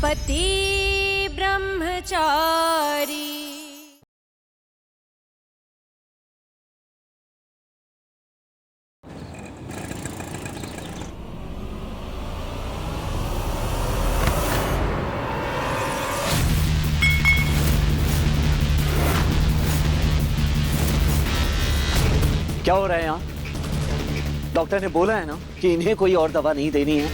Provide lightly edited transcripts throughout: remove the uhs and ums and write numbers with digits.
पति ब्रह्मचारी। क्या हो रहा है यहाँ? डॉक्टर ने बोला है ना कि इन्हें कोई और दवा नहीं देनी है।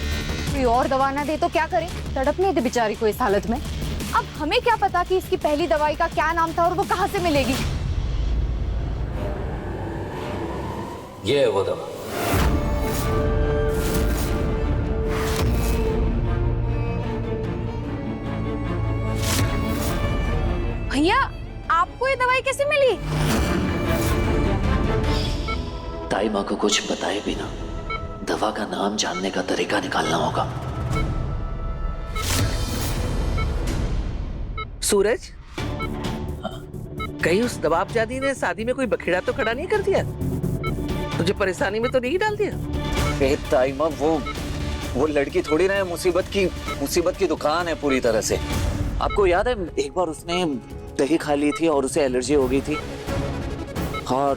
कोई और दवा ना दे तो क्या करे? तड़पने दे बेचारी को इस हालत में। अब हमें क्या पता कि इसकी पहली दवाई का क्या नाम था और वो कहाँ से मिलेगी। ये है वो दवा। भैया, आपको ये दवाई कैसे मिली? ताई माँ को कुछ बताए बिना दवा का नाम जानने का तरीका निकालना होगा। सूरज, कहीं उस दवाबजादी ने शादी में कोई बखेड़ा तो खड़ा नहीं कर दिया? तुझे परेशानी में तो नहीं डाल दिया? ताई माँ, वो लड़की थोड़ी ना है, मुसीबत की दुकान है पूरी तरह से। आपको याद है एक बार उसने दही खा ली थी और उसे एलर्जी हो गई थी और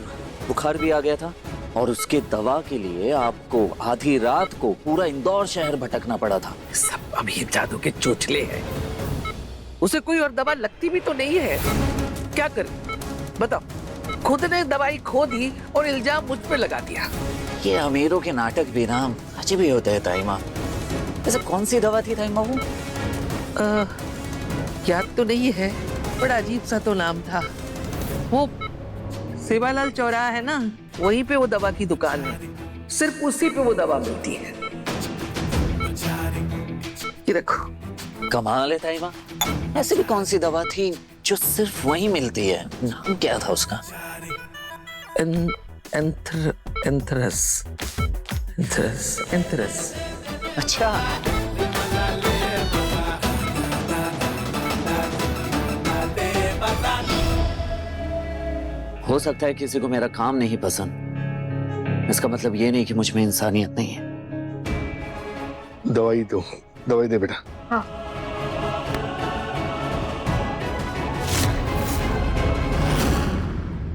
बुखार भी आ गया था, और उसके दवा के लिए आपको आधी रात को पूरा इंदौर शहर भटकना पड़ा था। सब अभी जादू के चोचले हैं। उसे कोई और दवा लगती भी तो नहीं है। क्या करे बताओ? खुद ने दवाई खो दी और इल्जाम मुझ पे लगा दिया। ये अमीरों के नाटक भी ना अजीब ही होते हैं ताई माँ। ऐसा कौन सी दवा थी ताई माँ वो? याद तो नहीं है, बड़ा अजीब सा तो नाम था। वो सेवालाल चौराहा है ना, वहीं पे वो दवा की दुकान है। सिर्फ उसी पे वो दवा मिलती है। ये देखो। कमाल है ताई माँ, ऐसी भी कौन सी दवा थी जो सिर्फ वहीं मिलती है? नाम क्या था उसका? एंथरस। अच्छा, हो सकता है किसी को मेरा काम नहीं पसंद। इसका मतलब ये नहीं कि मुझ में इंसानियत नहीं है। दवाई दे बेटा। हाँ।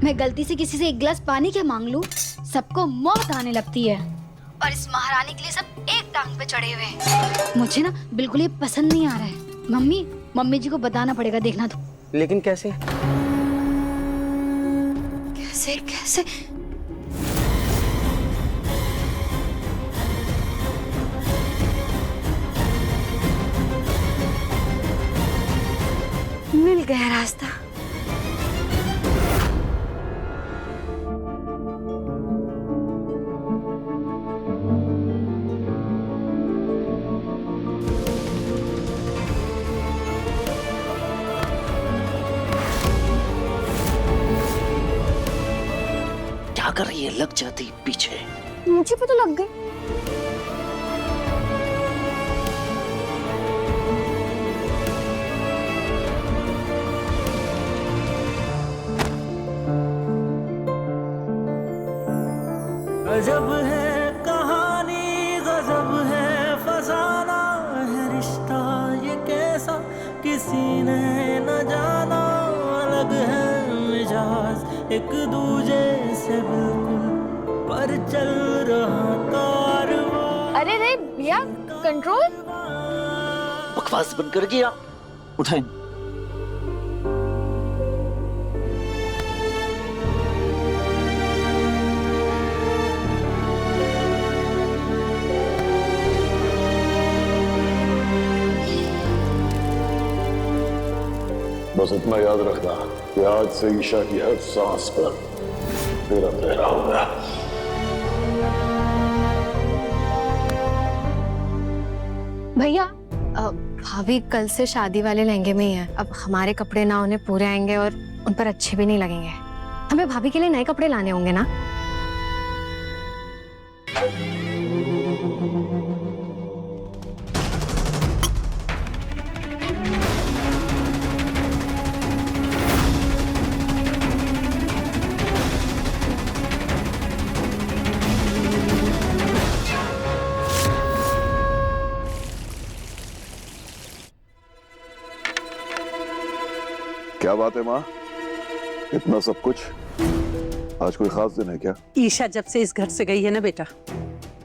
मैं गलती से किसी से एक गिलास पानी क्या मांग लूं, सबको मौत आने लगती है। और इस महारानी के लिए सब एक टांग पे चढ़े हुए हैं। मुझे ना बिल्कुल ये पसंद नहीं आ रहा है। मम्मी जी को बताना पड़ेगा, देखना तो। लेकिन कैसे? कैसे? मिल गया रास्ता। क्या कर रही है? लग जाती पीछे। मुझे पता लग गई। गजब है कहानी, गजब है फसाना है रिश्ता ये कैसा किसी ने न जाना। अलग है मिजाज एक दूजे से बिल्कुल, पर चल रहा कारवां। अरे रे भैया, कंट्रोल। बकवास बंद कर गया। उठाएं। बस इतना याद रखना कि आज से ईशा की हर सांस पर तेरा पहरा होगा। भैया, भाभी कल से शादी वाले लहंगे में ही है। अब हमारे कपड़े ना उन्हें पूरे आएंगे और उन पर अच्छे भी नहीं लगेंगे। हमें भाभी के लिए नए कपड़े लाने होंगे ना। क्या बात है माँ, इतना सब कुछ? आज कोई खास दिन है क्या? ईशा जब से इस घर से गई है ना बेटा,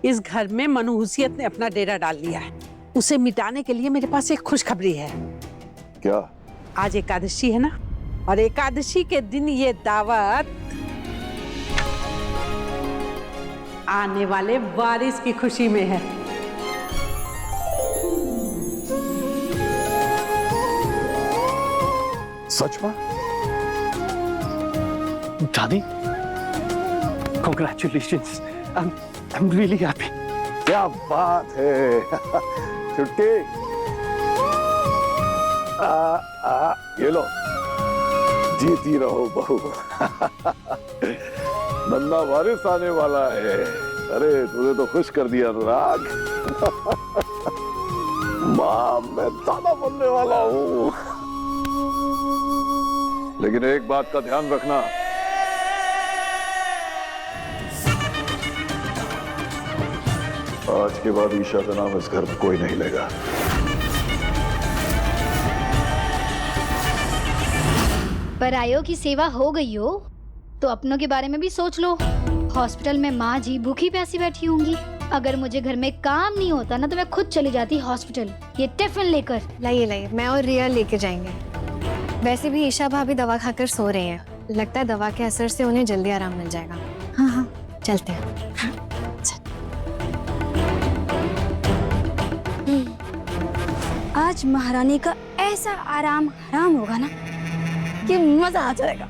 इस घर में मनहूसियत ने अपना डेरा डाल लिया है। उसे मिटाने के लिए मेरे पास एक खुशखबरी है। क्या? आज एकादशी है ना, और एकादशी के दिन ये दावत आने वाले वारिस की खुशी में है। सच में? दादी, congratulations. I'm really happy. क्या बात है। छुट्टी, ये लो, जीती रहो बहू। नन्ना वारिस आने वाला है। अरे तूने तो खुश कर दिया अनुराग। माँ, मैं दादा बनने वाला हूँ। लेकिन एक बात का ध्यान रखना, आज के बाद ईशा का नाम इस घर में कोई नहीं लेगा। परायों की सेवा हो गई हो तो अपनों के बारे में भी सोच लो। हॉस्पिटल में माँ जी भूखी प्यासी बैठी होंगी। अगर मुझे घर में काम नहीं होता ना तो मैं खुद चली जाती हॉस्पिटल, ये टिफिन लेकर। लाइए लाइए, मैं और रिया लेके जाएंगे। वैसे भी ईशा भाभी दवा खाकर सो रही हैं। लगता है दवा के असर से उन्हें जल्दी आराम मिल जाएगा। हाँ हाँ, चलते हैं। आज महारानी का ऐसा आराम हराम होगा ना कि मजा आ जाएगा।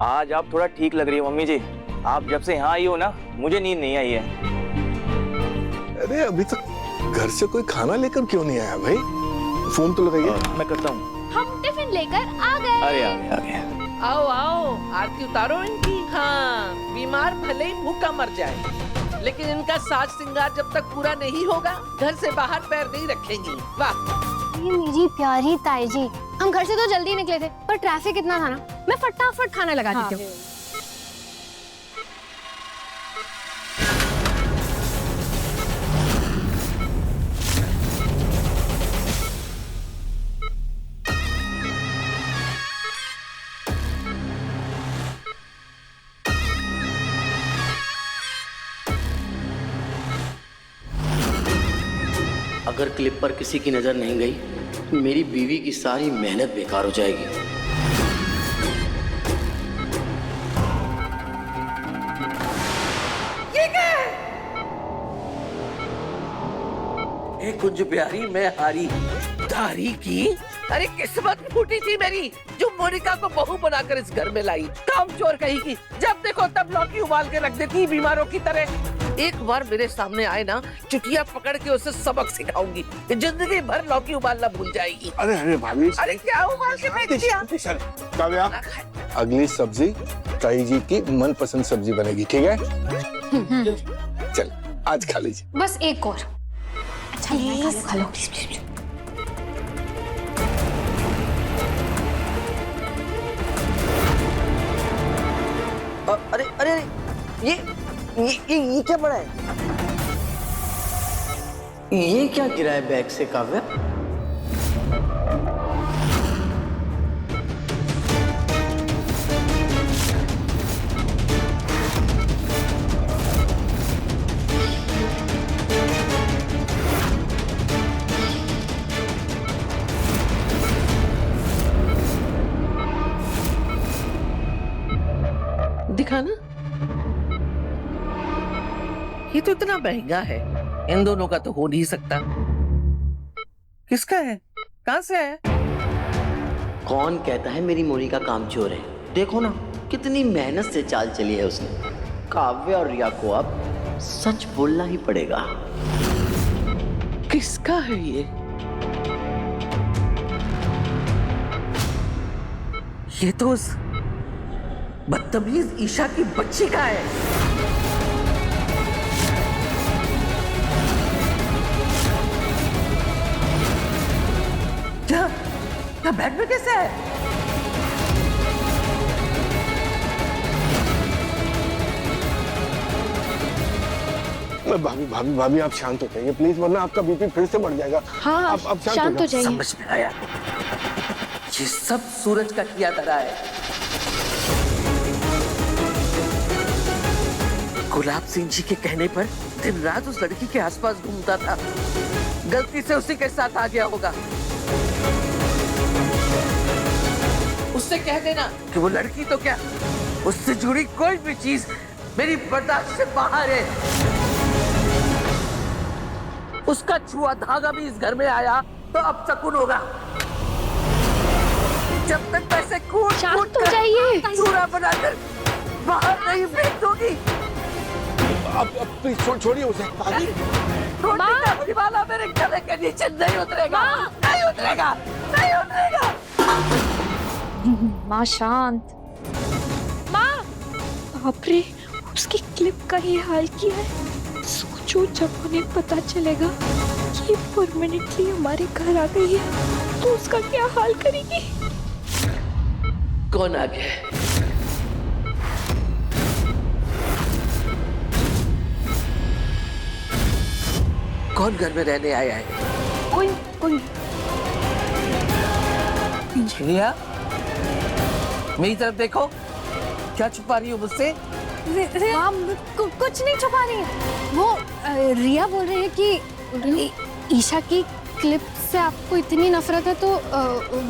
आज आप थोड़ा ठीक लग रही हो मम्मी जी। आप जब से यहाँ आई हो ना, मुझे नींद नहीं आई है। अरे अभी तक घर से कोई खाना लेकर क्यों नहीं आया भाई? फोन तो लगाइए। मैं करता हूँ। हम टिफिन लेकर आ गए। अरे आ गए। आओ आओ, आरती उतारो इनकी। हाँ, बीमार भले ही भूखा मर जाए, लेकिन इनका साज श्रृंगार जब तक पूरा नहीं होगा घर से बाहर पैर नहीं रखेंगी। वाह मेरी प्यारी ताई जी, हम घर से तो जल्दी निकले थे पर ट्रैफिक इतना था ना, मैं फटाफट खाना लगा देती हूँ। अगर क्लिप पर किसी की नजर नहीं गई तो मेरी बीवी की सारी मेहनत बेकार हो जाएगी। ये क्या है? ए कुंज प्यारी, मैं हारी। तारी की? अरे किस्मत फूटी थी मेरी जो मोनिका को बहू बनाकर इस घर में लाई। कामचोर कहीं की, जब देखो तब लौकी उबाल के रख देती बीमारों की तरह। एक बार मेरे सामने आए ना, चुटिया पकड़ के उसे सबक सिखाऊंगी, जिंदगी भर लौकी उबालना भूल जाएगी। अरे अरे भाभी, अरे क्या उबाल के फेंक दिया? काव्या, अगली सब्जी ताई जी की मनपसंद सब्जी बनेगी, ठीक है? चल आज खा लीजिए। बस एक और। अच्छा खा लो। अरे अरे ये क्या पड़ा है? ये क्या गिरा है बैग से काव्या? दिखाना। ये तो इतना महंगा है, इन दोनों का तो हो नहीं सकता। किसका है? कहां से है? कौन कहता है मेरी मोरी का काम चोर है? देखो ना कितनी मेहनत से चाल चली है उसने। काव्या और रिया को अब सच बोलना ही पड़ेगा। किसका है ये? ये तो उस बदतमीज ईशा की बच्ची का है। क्या बैग में कैसे है? भाभी भाभी भाभी आप शांत हो जाइए प्लीज, वरना आपका बीपी फिर से बढ़ जाएगा। हाँ आप शांत हो जाइए। समझ में आया, ये सब सूरज का किया धरा है। गुलाब सिंह जी के कहने पर दिन रात उस लड़की के आसपास घूमता था, गलती से उसी के साथ आ गया होगा। उससे कह देना कि वो लड़की तो क्या, उससे जुड़ी कोई भी चीज मेरी बर्दाश्त से बाहर है। उसका छुआ धागा भी इस घर में आया तो अब शकुन होगा। जब तक पैसे कूट हो जाइए, चूरा बनाकर बाहर नहीं फेंक दोगी। अब प्लीज छोड़िए उसे। रोटी वाला मेरे गले के नीचे नहीं उतरेगा, नहीं उतरेगा, नहीं उतरेगा। माँ शांत। माँ बाप रे, उसकी क्लिप का ये हाल किया है। सोचो जब उन्हें पता चलेगा कि परमानेंटली हमारे घर आ गई है तो उसका क्या हाल करेगी। कौन आ गया? कौन घर में रहने आया है? कोई रिया, मेरी तरफ देखो, क्या छुपा रही हो मुझसे? कुछ नहीं छुपा रही है। वो रिया बोल रही है कि ईशा की क्लिप से आपको इतनी नफरत है तो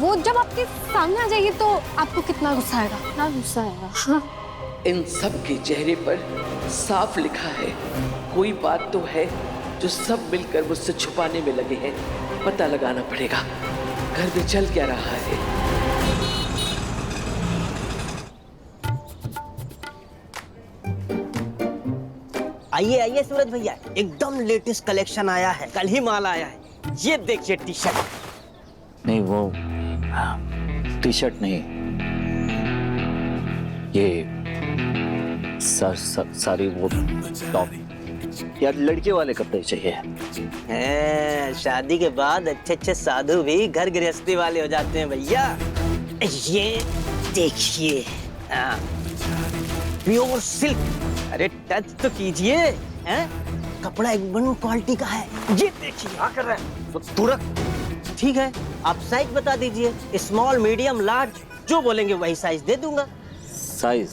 वो जब आपके सामने आ जाएगी तो आपको कितना गुस्सा आएगा। कितना गुस्सा आएगा। हाँ। इन सब के चेहरे पर साफ लिखा है, कोई बात तो है जो सब मिलकर मुझसे छुपाने में लगे हैं। पता लगाना पड़ेगा घर में चल क्या रहा है। आइए आइए सूरज भैया, एकदम लेटेस्ट कलेक्शन आया है, कल ही माल आया है। ये देखिए टी शर्ट। नहीं वो टी शर्ट नहीं, ये सारी वो टॉप यार, लड़के वाले कपड़े चाहिए। शादी के बाद अच्छे अच्छे साधु भी घर गृहस्थी वाले हो जाते हैं भैया। ये देखिए प्योर सिल्क। अरे टच तो कीजिए, कपड़ा एक वन क्वालिटी का है। ये देखिए क्या कर रहा है तुरंत। ठीक है, आप साइज बता दीजिए, स्मॉल मीडियम लार्ज, जो बोलेंगे वही साइज दे दूंगा। साइज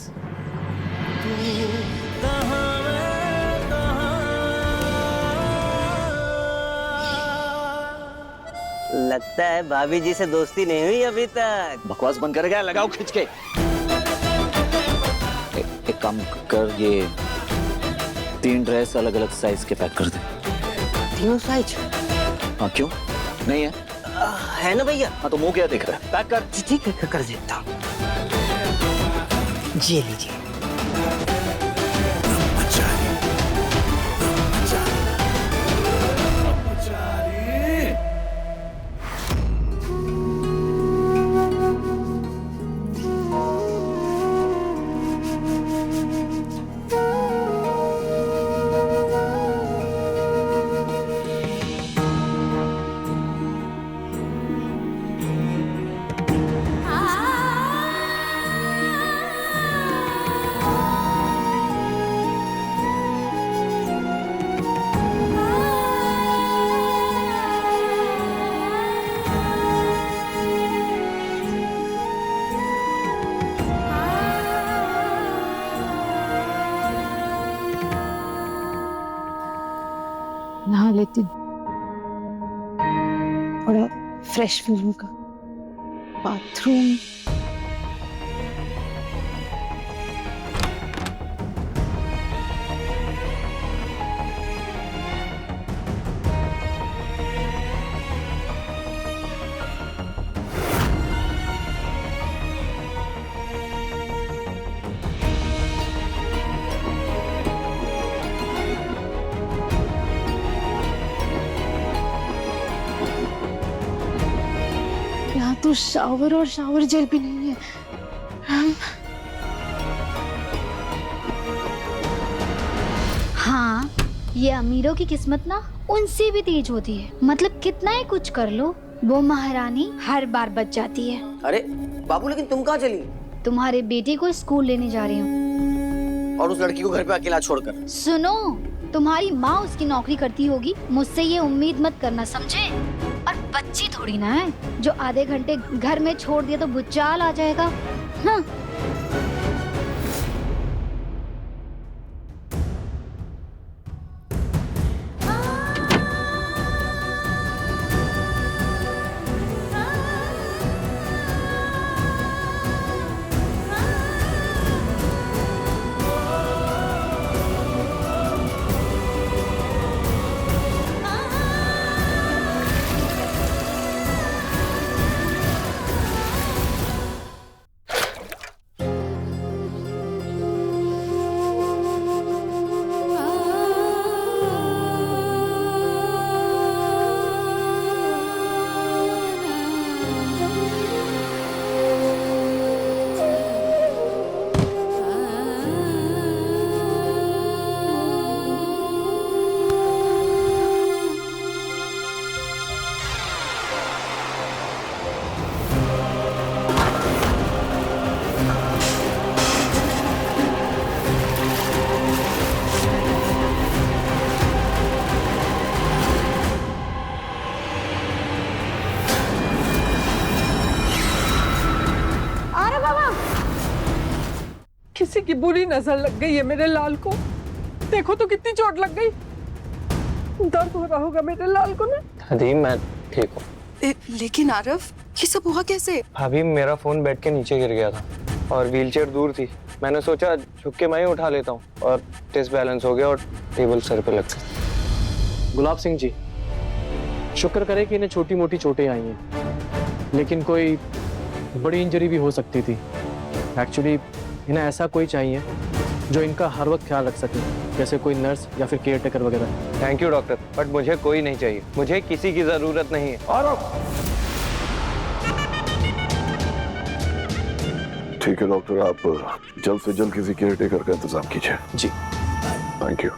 लगता है भाभी जी से दोस्ती नहीं हुई अभी तक। बकवास बंद कर गया, लगाओ खींच के। एक काम कर, ये 3 ड्रेस अलग अलग साइज के पैक कर दे। तीनों साइज? हाँ क्यों नहीं है? है ना भैया। हाँ तो मुंह क्या देख रहा है, पैक कर। ठीक है कर देता हूँ। ये लीजिए। नहा लेती हूँ, थोड़ा फ्रेश फील होगा। बाथरूम तो शावर और शावर जेल भी नहीं है। हाँ, ये अमीरों की किस्मत ना उनसे भी तेज होती है। मतलब कितना ही कुछ कर लो, वो महारानी हर बार बच जाती है। अरे बाबू, लेकिन तुम कहाँ चली? तुम्हारे बेटे को स्कूल लेने जा रही हूँ। और उस लड़की को घर पे अकेला छोड़कर? सुनो, तुम्हारी माँ उसकी नौकरी करती होगी, मुझसे ये उम्मीद मत करना, समझे? और बच्ची थोड़ी ना है जो आधे घंटे घर में छोड़ दिया तो भूचाल आ जाएगा। हाँ। किसी की बुरी नजर लग गई है मेरे लाल को। देखो तो कितनी चोट लग गई। दर्द हो रहा होगा मेरे लाल को ना। दादी मैं ठीक हूँ। लेकिन आरव, ये सब हुआ कैसे? भाभी मेरा फोन बेड के नीचे गिर गया था और व्हीलचेयर दूर थी। मैंने सोचा झुक के मैं ही उठा लेता हूँ और डिसबैलेंस हो गया और टेबल सर पे लग गई। गुलाब सिंह जी, शुक्र करें कि इन्हें छोटी मोटी चोटें आई हैं, लेकिन कोई बड़ी इंजरी भी हो सकती थी। एक्चुअली इन्हें ऐसा कोई चाहिए जो इनका हर वक्त ख्याल रख सके, जैसे कोई नर्स या फिर केयर टेकर वगैरह। थैंक यू डॉक्टर, बट मुझे कोई नहीं चाहिए, मुझे किसी की जरूरत नहीं है। और ठीक है डॉक्टर, आप जल्द से जल्द किसी केयर टेकर का इंतजाम कीजिए। जी थैंक यू।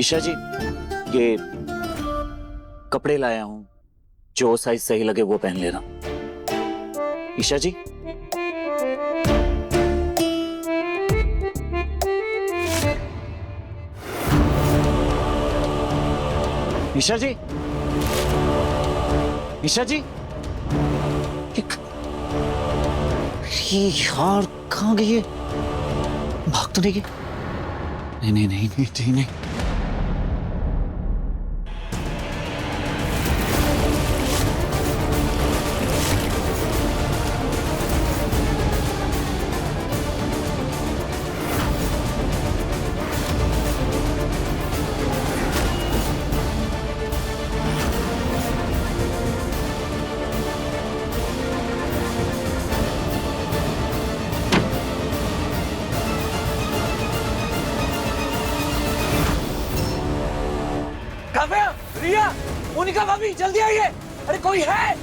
ईशा जी, ये कपड़े लाया हूं, जो साइज सही लगे वो पहन लेना। ईशा जी, ईशा जी, ईशा जी, ये यार कहाँ गई है? भाग तो नहीं गई? नहीं नहीं नहीं नहीं नहीं, नहीं। रिया, मोनिका भाभी, जल्दी आइए। अरे कोई है?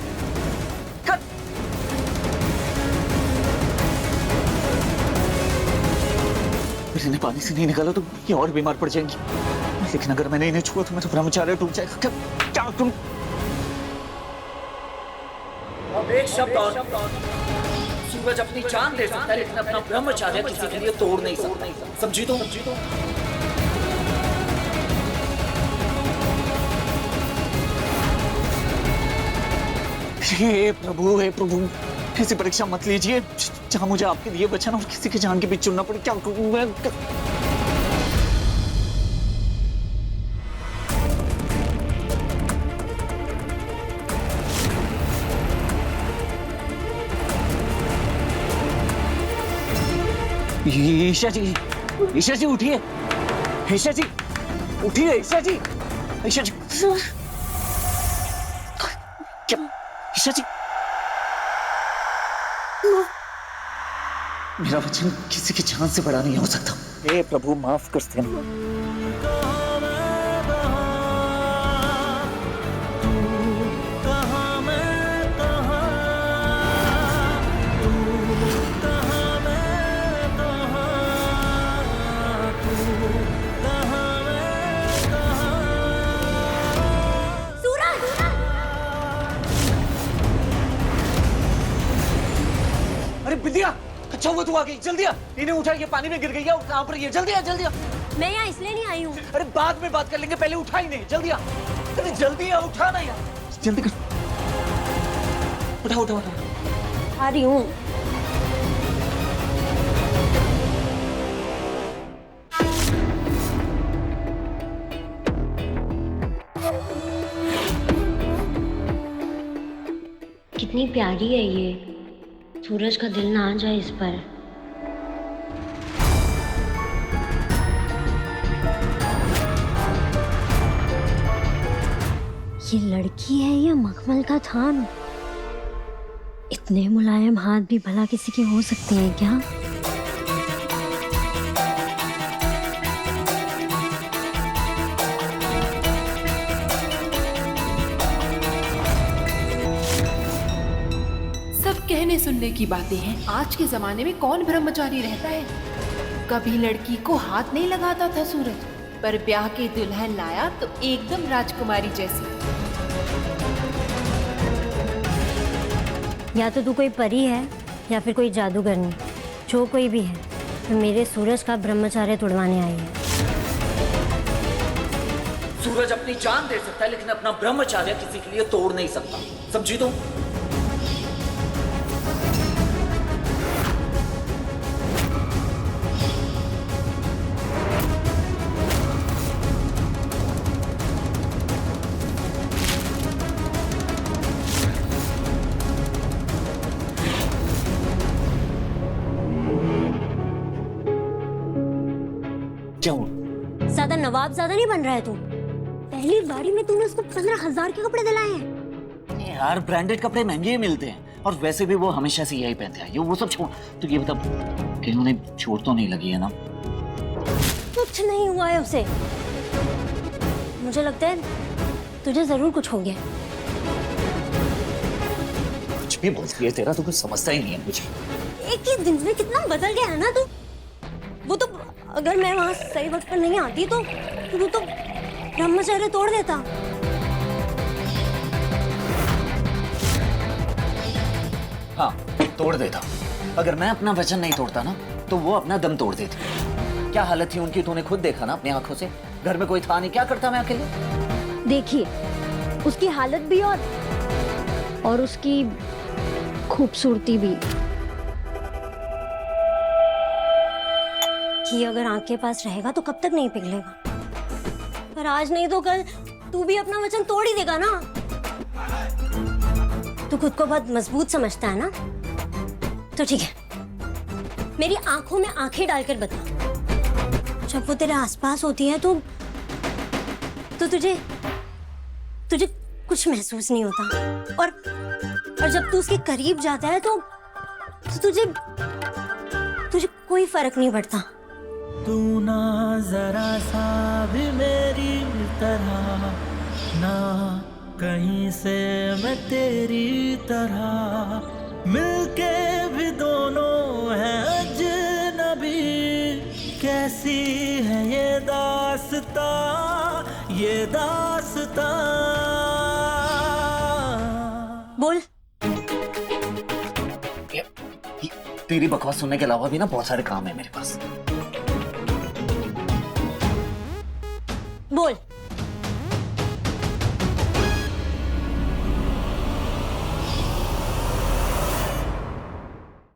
इन्हें पानी से नहीं निकाला तो ये और बीमार पड़ जाएंगी। लेकिन अगर मैंने इन्हें छुआ तो मेरा ब्रह्मचार्य टूट जाएगा। क्या तुम? अब एक शब्द और। सूरज अपनी जान दे सकता है, लेकिन अपना ब्रह्मचार्य किसी के लिए तोड़ नहीं सकता। समझी तो? हे प्रभु, हे प्रभु, ऐसी परीक्षा मत लीजिए जहां मुझे आपके लिए बचाना और किसी की जान के बीच चुनना पड़े। क्या करूं मैं? ईशा जी, ईशा जी उठिए, ईशा जी उठिए, ईशा जी, ईशा जी, क्या ईशा जी? मेरा वचन किसी की जान से बड़ा नहीं हो सकता। हे प्रभु माफ कर देना। विद्या, अच्छा हुआ तू आ गई, जल्दी आ। इन्हें उठा, ये पानी में गिर गई है, कहाँ पर ये, जल्दी आ जल्दी आ। मैं यहाँ इसलिए नहीं आई हूँ। अरे बाद में बात कर लेंगे, पहले उठा ही नहीं, जल्दी आ। अरे जल्दी आ, उठा ना यार, जल्दी कर। उठा उठा उठा। आ रही हूँ। कितनी प्यारी है ये, सूरज का दिल ना आ जाए इस पर। ये लड़की है या मखमल का थान? इतने मुलायम हाथ भी भला किसी के हो सकते हैं क्या? सब कहने सुनने की बातें हैं। आज के जमाने में कौन ब्रह्मचारी रहता है? कभी लड़की को हाथ नहीं लगाता था सूरज, पर ब्याह के दुल्हन लाया तो एकदम राजकुमारी जैसी। या तो तू कोई परी है या फिर कोई जादूगरनी। जो कोई भी है, तो मेरे सूरज का ब्रह्मचार्य तोड़वाने आई है। सूरज अपनी जान दे सकता है, लेकिन अपना ब्रह्मचार्य किसी के लिए तोड़ नहीं सकता, समझी तुम? ज्यादा नवाब ज्यादा नहीं बन रहा है तू। पहली बारी में तूने उसको 15,000 के कपड़े दिलाए हैं। यार ब्रांडेड कपड़े महंगे ही मिलते हैं, और वैसे भी वो हमेशा से यही पहनते हैं। ये वो सब छोड़, तो ये बता कहीं उन्हें चोट तो नहीं लगी है ना? कुछ नहीं हुआ है उसे। मुझे लगता है तुझे जरूर कुछ हो गया। कुछ भी बोलती है, तेरा तो कुछ समझता ही नहीं है मुझे। एक ही दिन में कितना बदल गया है ना तू। वो तो अगर मैं वहाँ सही वक्त पर नहीं आती तो तू तो ब्रह्मचर्य तोड़ देता। हाँ, तोड़ देता। अगर मैं अपना वचन नहीं तोड़ता ना, तो वो अपना दम तोड़ देती। क्या हालत थी उनकी, तूने खुद देखा ना अपनी आंखों से। घर में कोई था नहीं, क्या करता मैं अकेले? देखिए, उसकी हालत भी और उसकी खूबसूरती भी। कि अगर आंख के पास रहेगा तो कब तक नहीं पिघलेगा। पर आज नहीं तो कल तू भी अपना वचन तोड़ ही देगा ना। तू खुद को बहुत मजबूत समझता है ना, तो ठीक है, मेरी आंखों में आंखें डालकर बता। जब वो तेरे आसपास होती है तो तुझे कुछ महसूस नहीं होता, और जब तू उसके करीब जाता है तो तुझे कोई फर्क नहीं पड़ता। तू ना जरा सा भी मेरी तरह, ना कहीं से मैं तेरी तरह, मिलके भी दोनों हैं अजनबी। कैसी है ये दास्तां, ये दास्तां। बोल। तेरी बकवास सुनने के अलावा भी ना बहुत सारे काम है मेरे पास।